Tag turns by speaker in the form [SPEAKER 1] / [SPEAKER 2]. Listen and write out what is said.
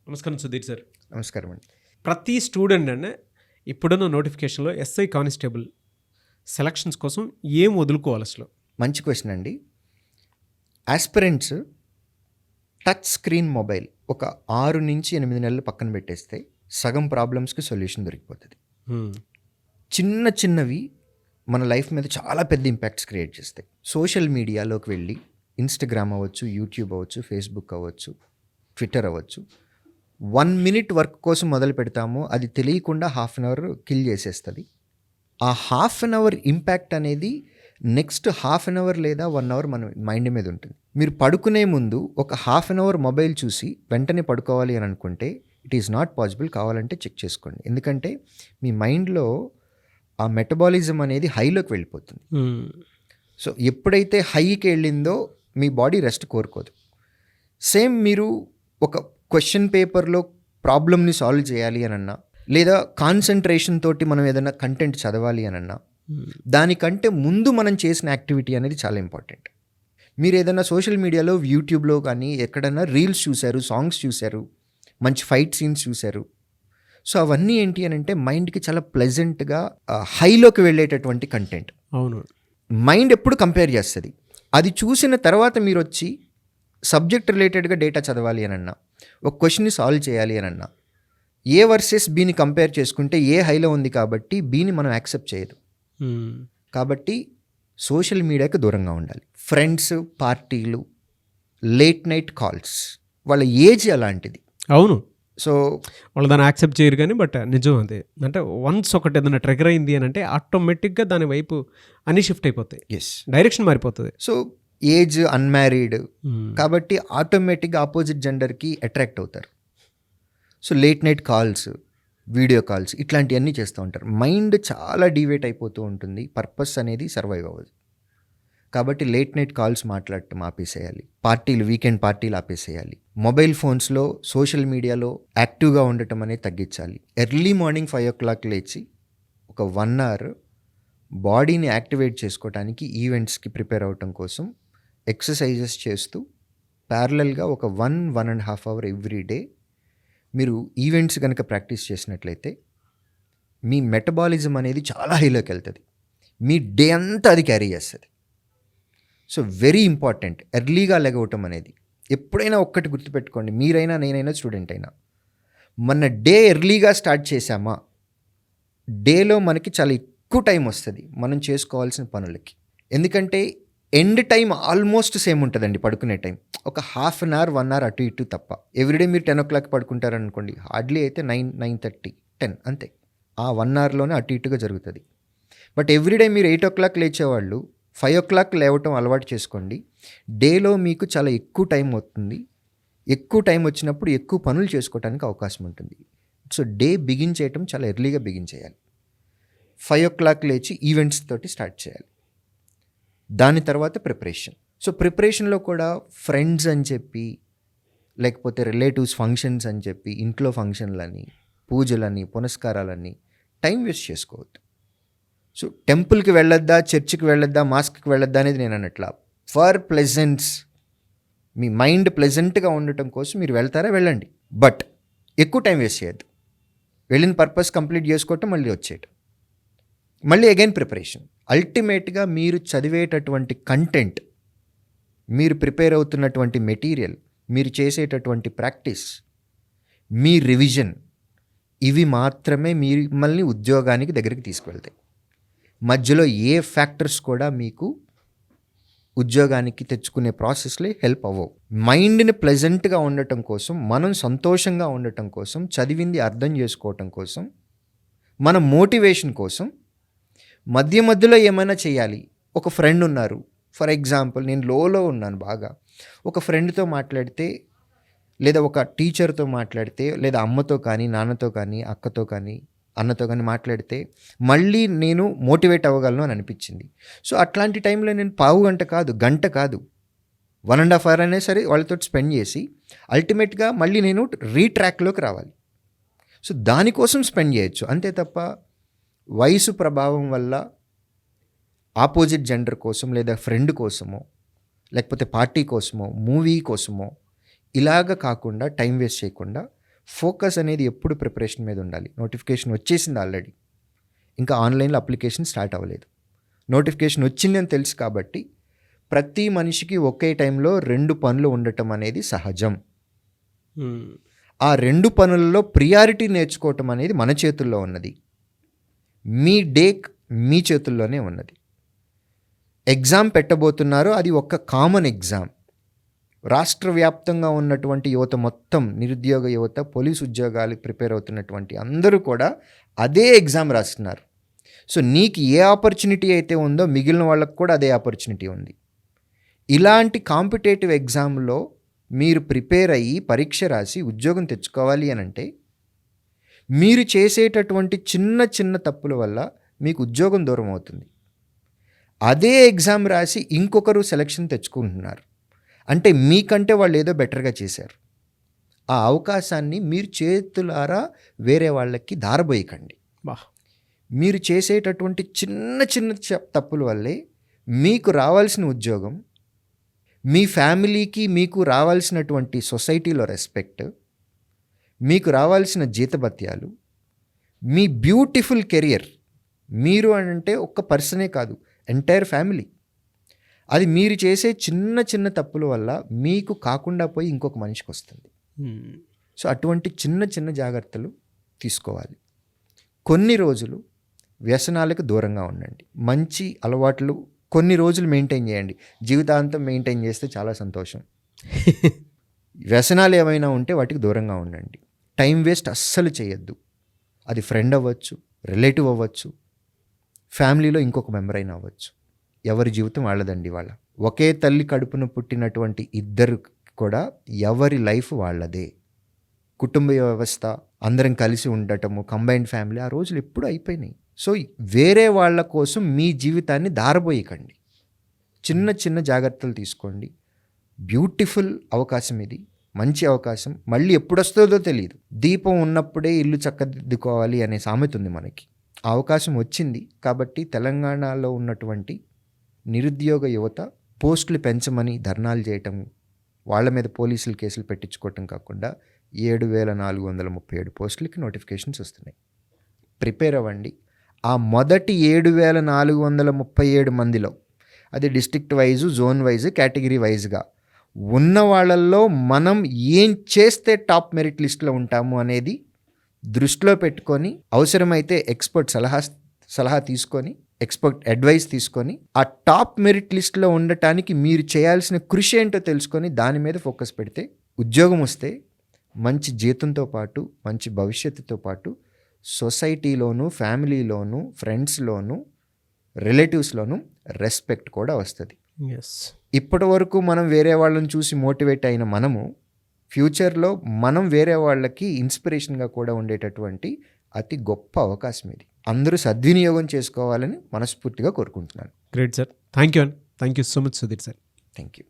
[SPEAKER 1] నమస్కారం సుధీర్ సార్.
[SPEAKER 2] నమస్కారం అండి.
[SPEAKER 1] ప్రతి స్టూడెంట్ అండి ఇప్పుడున్న నోటిఫికేషన్లో ఎస్ఐ కానిస్టేబుల్ సెలక్షన్స్ కోసం ఏం వదులుకోవాలి అసలు?
[SPEAKER 2] మంచి క్వశ్చన్ అండి. ఆస్పిరెంట్స్ టచ్ స్క్రీన్ మొబైల్ ఒక 6 నుంచి 8 నెలలు పక్కన పెట్టేస్తే సగం ప్రాబ్లమ్స్కి సొల్యూషన్ దొరికిపోతుంది. చిన్న చిన్నవి మన లైఫ్ మీద చాలా పెద్ద ఇంపాక్ట్స్ క్రియేట్ చేస్తాయి. సోషల్ మీడియాలోకి వెళ్ళి ఇన్స్టాగ్రామ్ అవ్వచ్చు, యూట్యూబ్ అవ్వచ్చు, ఫేస్బుక్ అవ్వచ్చు, ట్విట్టర్ అవ్వచ్చు, 1 minute వర్క్ కోసం మొదలు పెడతాము, అది తెలియకుండా 1/2 hour కిల్ చేసేస్తుంది. ఆ 1/2 hour ఇంపాక్ట్ అనేది నెక్స్ట్ 1/2 hour లేదా 1 hour మన మైండ్ మీద ఉంటుంది. మీరు పడుకునే ముందు ఒక 1/2 hour మొబైల్ చూసి వెంటనే పడుకోవాలి అని అనుకుంటే ఇట్ ఈస్ నాట్ పాసిబుల్. కావాలంటే చెక్ చేసుకోండి. ఎందుకంటే మీ మైండ్లో ఆ మెటబాలిజం అనేది హైలోకి వెళ్ళిపోతుంది. సో ఎప్పుడైతే హైకి వెళ్ళిందో మీ బాడీ రెస్ట్ కోరుకోదు. సేమ్ మీరు ఒక క్వశ్చన్ పేపర్లో ప్రాబ్లమ్ని సాల్వ్ చేయాలి అనన్నా, లేదా కాన్సన్ట్రేషన్ తోటి మనం ఏదైనా కంటెంట్ చదవాలి అనన్నా, దానికంటే ముందు మనం చేసిన యాక్టివిటీ అనేది చాలా ఇంపార్టెంట్. మీరు ఏదైనా సోషల్ మీడియాలో, యూట్యూబ్లో కానీ ఎక్కడైనా రీల్స్ చూశారు, సాంగ్స్ చూశారు, మంచి ఫైట్ సీన్స్ చూశారు. సో అవన్నీ ఏంటి అని అంటే మైండ్కి చాలా ప్లెజెంట్గా హైలోకి వెళ్ళేటటువంటి కంటెంట్.
[SPEAKER 1] అవును,
[SPEAKER 2] మైండ్ ఎప్పుడు కంపేర్ చేస్తుంది. అది చూసిన తర్వాత మీరు వచ్చి సబ్జెక్ట్ రిలేటెడ్గా డేటా చదవాలి అనన్నా, ఒక క్వశ్చన్ని సాల్వ్ చేయాలి అనన్నా, ఏ వర్సెస్ బీని కంపేర్ చేసుకుంటే ఏ హైలో ఉంది కాబట్టి బీని మనం యాక్సెప్ట్ చేయదు. కాబట్టి సోషల్ మీడియాకి దూరంగా ఉండాలి. ఫ్రెండ్స్, పార్టీలు, లేట్ నైట్ కాల్స్, వాళ్ళ ఏజ్ అలాంటిది.
[SPEAKER 1] అవును.
[SPEAKER 2] సో
[SPEAKER 1] వాళ్ళు దాన్ని యాక్సెప్ట్ చేయరు కానీ బట్ నిజం అదే. అంటే వన్స్ ఒకటి ఏదైనా ట్రిగర్ అయింది అని అంటే ఆటోమేటిక్గా దాని వైపు అన్ని షిఫ్ట్ అయిపోతాయి.
[SPEAKER 2] ఎస్,
[SPEAKER 1] డైరెక్షన్ మారిపోతుంది.
[SPEAKER 2] సో ఏజ్, అన్మ్యారీడ్ కాబట్టి ఆటోమేటిక్గా ఆపోజిట్ జెండర్కి అట్రాక్ట్ అవుతారు. So late night calls, video calls ఇట్లాంటివన్నీ చేస్తూ ఉంటారు. మైండ్ చాలా డివేట్ అయిపోతూ ఉంటుంది. పర్పస్ అనేది సర్వైవ్ అవ్వదు. కాబట్టి లేట్ నైట్ కాల్స్ మాట్లాడటం ఆపేసేయాలి. పార్టీలు, వీకెండ్ పార్టీలు ఆపేసేయాలి. మొబైల్ ఫోన్స్లో, సోషల్ మీడియాలో యాక్టివ్గా ఉండటం అనేది తగ్గించాలి. ఎర్లీ మార్నింగ్ 5 o'clock లేచి ఒక 1 hour బాడీని యాక్టివేట్ చేసుకోవడానికి, ఈవెంట్స్కి ప్రిపేర్ అవ్వటం కోసం ఎక్సర్సైజెస్ చేస్తూ ప్యారలల్గా ఒక 1.5 hour ఎవ్రీ డే మీరు ఈవెంట్స్ కనుక ప్రాక్టీస్ చేసినట్లయితే మీ మెటబాలిజం అనేది చాలా హైలోకి వెళ్తుంది. మీ డే అంతా అది క్యారీ చేస్తుంది. సో వెరీ ఇంపార్టెంట్ ఎర్లీగా లెగవటం అనేది. ఎప్పుడైనా ఒక్కటి గుర్తుపెట్టుకోండి, మీరైనా నేనైనా స్టూడెంట్ అయినా, మన డే ఎర్లీగా స్టార్ట్ చేసామా డేలో మనకి చాలా ఎక్కువ టైం వస్తుంది మనం చేసుకోవాల్సిన పనులకి. ఎందుకంటే ఎండ్ టైం ఆల్మోస్ట్ సేమ్ ఉంటుందండి. పడుకునే టైం ఒక 1/2 hour 1 hour అటు ఇటు తప్ప. ఎవ్రీడే మీరు 10 o'clock పడుకుంటారనుకోండి, హార్డ్లీ అయితే 9, 9:30, 10 అంతే. ఆ 1 hourలోనే అటు ఇటుగా జరుగుతుంది. బట్ ఎవ్రీడే మీరు 8 o'clock లేచేవాళ్ళు 5 o'clock లేవటం అలవాటు చేసుకోండి. డేలో మీకు చాలా ఎక్కువ టైం అవుతుంది. ఎక్కువ టైం వచ్చినప్పుడు ఎక్కువ పనులు చేసుకోవడానికి అవకాశం ఉంటుంది. సో డే బిగిన్ చేయటం చాలా ఎర్లీగా బిగిన్ చేయాలి. 5 o'clock లేచి ఈవెంట్స్ తోటి స్టార్ట్ చేయాలి. దాని తర్వాత ప్రిపరేషన్. సో ప్రిపరేషన్లో కూడా ఫ్రెండ్స్ అని చెప్పి, లేకపోతే రిలేటివ్స్ ఫంక్షన్స్ అని చెప్పి, ఇంట్లో ఫంక్షన్లని, పూజలని, పునస్కారాలని టైం వేస్ట్ చేసుకోవద్దు. సో టెంపుల్కి వెళ్ళొద్దా, చర్చికి వెళ్ళొద్దా, మాస్క్కి వెళ్ళొద్దా అనేది నేను అన్నట్లా. ఫర్ ప్లెజెన్స్, మీ మైండ్ ప్లెజెంట్గా ఉండటం కోసం మీరు వెళ్తారా వెళ్ళండి, బట్ ఎక్కువ టైం వేస్ట్ చేయొద్దు. వెళ్ళిన పర్పస్ కంప్లీట్ చేసుకోవటం, మళ్ళీ వచ్చేయటం, మళ్ళీ అగైన్ ప్రిపరేషన్. అల్టిమేట్గా మీరు చదివేటటువంటి కంటెంట్, మీరు ప్రిపేర్ అవుతున్నటువంటి మెటీరియల్, మీరు చేసేటటువంటి ప్రాక్టీస్, మీ రివిజన్, ఇవి మాత్రమే మిమ్మల్ని ఉద్యోగానికి దగ్గరికి తీసుకువెళ్తాయి. మధ్యలో ఏ ఫ్యాక్టర్స్ కూడా మీకు ఉద్యోగానికి తెచ్చుకునే ప్రాసెస్లో హెల్ప్ అవ్వవు. మైండ్ని ప్లెజెంట్గా ఉండటం కోసం, మనం సంతోషంగా ఉండటం కోసం, చదివింది అర్థం చేసుకోవటం కోసం, మన మోటివేషన్ కోసం మధ్య మధ్యలో ఏమైనా చేయాలి. ఒక ఫ్రెండ్ ఉన్నారు, ఫర్ ఎగ్జాంపుల్ నేను లోలో ఉన్నాను బాగా, ఒక ఫ్రెండ్తో మాట్లాడితే, లేదా ఒక టీచర్తో మాట్లాడితే, లేదా అమ్మతో కానీ, నాన్నతో కానీ, అక్కతో కానీ, అన్నతో కానీ మాట్లాడితే మళ్ళీ నేను మోటివేట్ అవ్వగలను అని అనిపించింది. సో అట్లాంటి టైంలో నేను పావు గంట కాదు, గంట కాదు, 1.5 hour అయినా సరే వాళ్ళతో స్పెండ్ చేసి అల్టిమేట్గా మళ్ళీ నేను రీట్రాక్లోకి రావాలి. సో దానికోసం స్పెండ్ చేయొచ్చు. అంతే తప్ప వయసు ప్రభావం వల్ల ఆపోజిట్ జెండర్ కోసం, లేదా ఫ్రెండ్ కోసమో, లేకపోతే పార్టీ కోసమో, మూవీ కోసమో ఇలాగ కాకుండా టైం వేస్ట్ చేయకుండా ఫోకస్ అనేది ఎప్పుడు ప్రిపరేషన్ మీద ఉండాలి. నోటిఫికేషన్ వచ్చేసింది ఆల్రెడీ, ఇంకా ఆన్లైన్లో అప్లికేషన్ స్టార్ట్ అవ్వలేదు. నోటిఫికేషన్ వచ్చిందని తెలుసు కాబట్టి ప్రతి మనిషికి ఒకే టైంలో 2 పనులు ఉండటం అనేది సహజం. ఆ 2 పనులలో ప్రియారిటీ నేర్చుకోవటం అనేది మన చేతుల్లో ఉన్నది. మీ డే మీ చేతుల్లోనే ఉన్నది. ఎగ్జామ్ పెట్టబోతున్నారు, అది ఒక కామన్ ఎగ్జామ్. రాష్ట్ర వ్యాప్తంగా ఉన్నటువంటి యువత మొత్తం, నిరుద్యోగ యువత, పోలీసు ఉద్యోగాలకు ప్రిపేర్ అవుతున్నటువంటి అందరూ కూడా అదే ఎగ్జామ్ రాస్తున్నారు. సో నీకు ఏ ఆపర్చునిటీ అయితే ఉందో మిగిలిన వాళ్ళకు కూడా అదే ఆపర్చునిటీ ఉంది. ఇలాంటి కాంపిటేటివ్ ఎగ్జామ్లో మీరు ప్రిపేర్ అయ్యి పరీక్ష రాసి ఉద్యోగం తెచ్చుకోవాలి అని అంటే మీరు చేసేటటువంటి చిన్న చిన్న తప్పుల వల్ల మీకు ఉద్యోగం దూరం అవుతుంది. అదే ఎగ్జామ్ రాసి ఇంకొకరు సెలక్షన్ తెచ్చుకుంటున్నారు అంటే మీకంటే వాళ్ళు ఏదో బెటర్గా చేశారు. ఆ అవకాశాన్ని మీరు చేతులారా వేరే వాళ్ళకి దారబోయకండి. మీరు చేసేటటువంటి చిన్న చిన్న తప్పుల వల్లే మీకు రావాల్సిన ఉద్యోగం, మీ ఫ్యామిలీకి మీకు రావాల్సినటువంటి సొసైటీలో రెస్పెక్ట్, మీకు రావాల్సిన జీతభత్యాలు, మీ బ్యూటిఫుల్ కెరియర్, మీరు అంటే ఒక్క పర్సనే కాదు, ఎంటైర్ ఫ్యామిలీ, అది మీరు చేసే చిన్న చిన్న తప్పుల వల్ల మీకు కాకుండా పోయి ఇంకొక మనిషికి వస్తుంది. సో అటువంటి చిన్న చిన్న జాగ్రత్తలు తీసుకోవాలి. కొన్ని రోజులు వ్యసనాలకు దూరంగా ఉండండి. మంచి అలవాట్లు కొన్ని రోజులు మెయింటైన్ చేయండి. జీవితాంతం మెయింటైన్ చేస్తే చాలా సంతోషం. వ్యసనాలు ఏమైనా ఉంటే వాటికి దూరంగా ఉండండి. టైం వేస్ట్ అస్సలు చేయొద్దు. అది ఫ్రెండ్ అవ్వచ్చు, రిలేటివ్ అవ్వచ్చు, ఫ్యామిలీలో ఇంకొక మెంబర్ అయినా అవ్వచ్చు. ఎవరి జీవితం వాళ్ళదండి. వాళ్ళ ఒకే తల్లి కడుపున పుట్టినటువంటి ఇద్దరు కూడా ఎవరి లైఫ్ వాళ్ళదే. కుటుంబ వ్యవస్థ, అందరం కలిసి ఉండటము, కంబైన్డ్ ఫ్యామిలీ, ఆ రోజులు ఎప్పుడు అయిపోయినాయి. సో వేరే వాళ్ళ కోసం మీ జీవితాన్ని దారబోయకండి. చిన్న చిన్న జాగ్రత్తలు తీసుకోండి. బ్యూటిఫుల్ అవకాశం ఇది, మంచి అవకాశం. మళ్ళీ ఎప్పుడు వస్తుందో తెలియదు. దీపం ఉన్నప్పుడే ఇల్లు చక్కదిద్దుకోవాలి అనే సామెత ఉంది మనకి. ఆ అవకాశం వచ్చింది కాబట్టి తెలంగాణలో ఉన్నటువంటి నిరుద్యోగ యువత పోస్టులు పెంచమని ధర్నాలు చేయటం, వాళ్ళ మీద పోలీసులు కేసులు పెట్టించుకోవటం కాకుండా 7,437 పోస్టులకి నోటిఫికేషన్స్ వస్తున్నాయి. ప్రిపేర్ అవ్వండి. ఆ మొదటి 7,437 మందిలో, అది district wise, zone wise, category వైజ్గా ఉన్న వాళ్ళల్లో మనం ఏం చేస్తే టాప్ మెరిట్ లిస్ట్లో ఉంటాము అనేది దృష్టిలో పెట్టుకొని, అవసరమైతే ఎక్స్పర్ట్ సలహా తీసుకొని, ఎక్స్పర్ట్ అడ్వైస్ తీసుకొని, ఆ టాప్ మెరిట్ లిస్ట్లో ఉండటానికి మీరు చేయాల్సిన కృషి ఏంటో తెలుసుకొని దాని మీద ఫోకస్ పెడితే ఉద్యోగం వస్తే మంచి జీతంతో పాటు, మంచి భవిష్యత్తుతో పాటు సొసైటీలోను, ఫ్యామిలీలోను, ఫ్రెండ్స్లోను, రిలేటివ్స్లోను రెస్పెక్ట్ కూడా వస్తుంది. ఇప్పటి వరకు మనం వేరే వాళ్ళని చూసి మోటివేట్ అయిన మనము ఫ్యూచర్లో మనం వేరే వాళ్ళకి ఇన్స్పిరేషన్గా కూడా ఉండేటటువంటి అతి గొప్ప అవకాశం ఇది. అందరూ సద్వినియోగం చేసుకోవాలని మనస్ఫూర్తిగా కోరుకుంటున్నాను.
[SPEAKER 1] Great sir. Thank you so much Sudheer sir.
[SPEAKER 2] Thank you.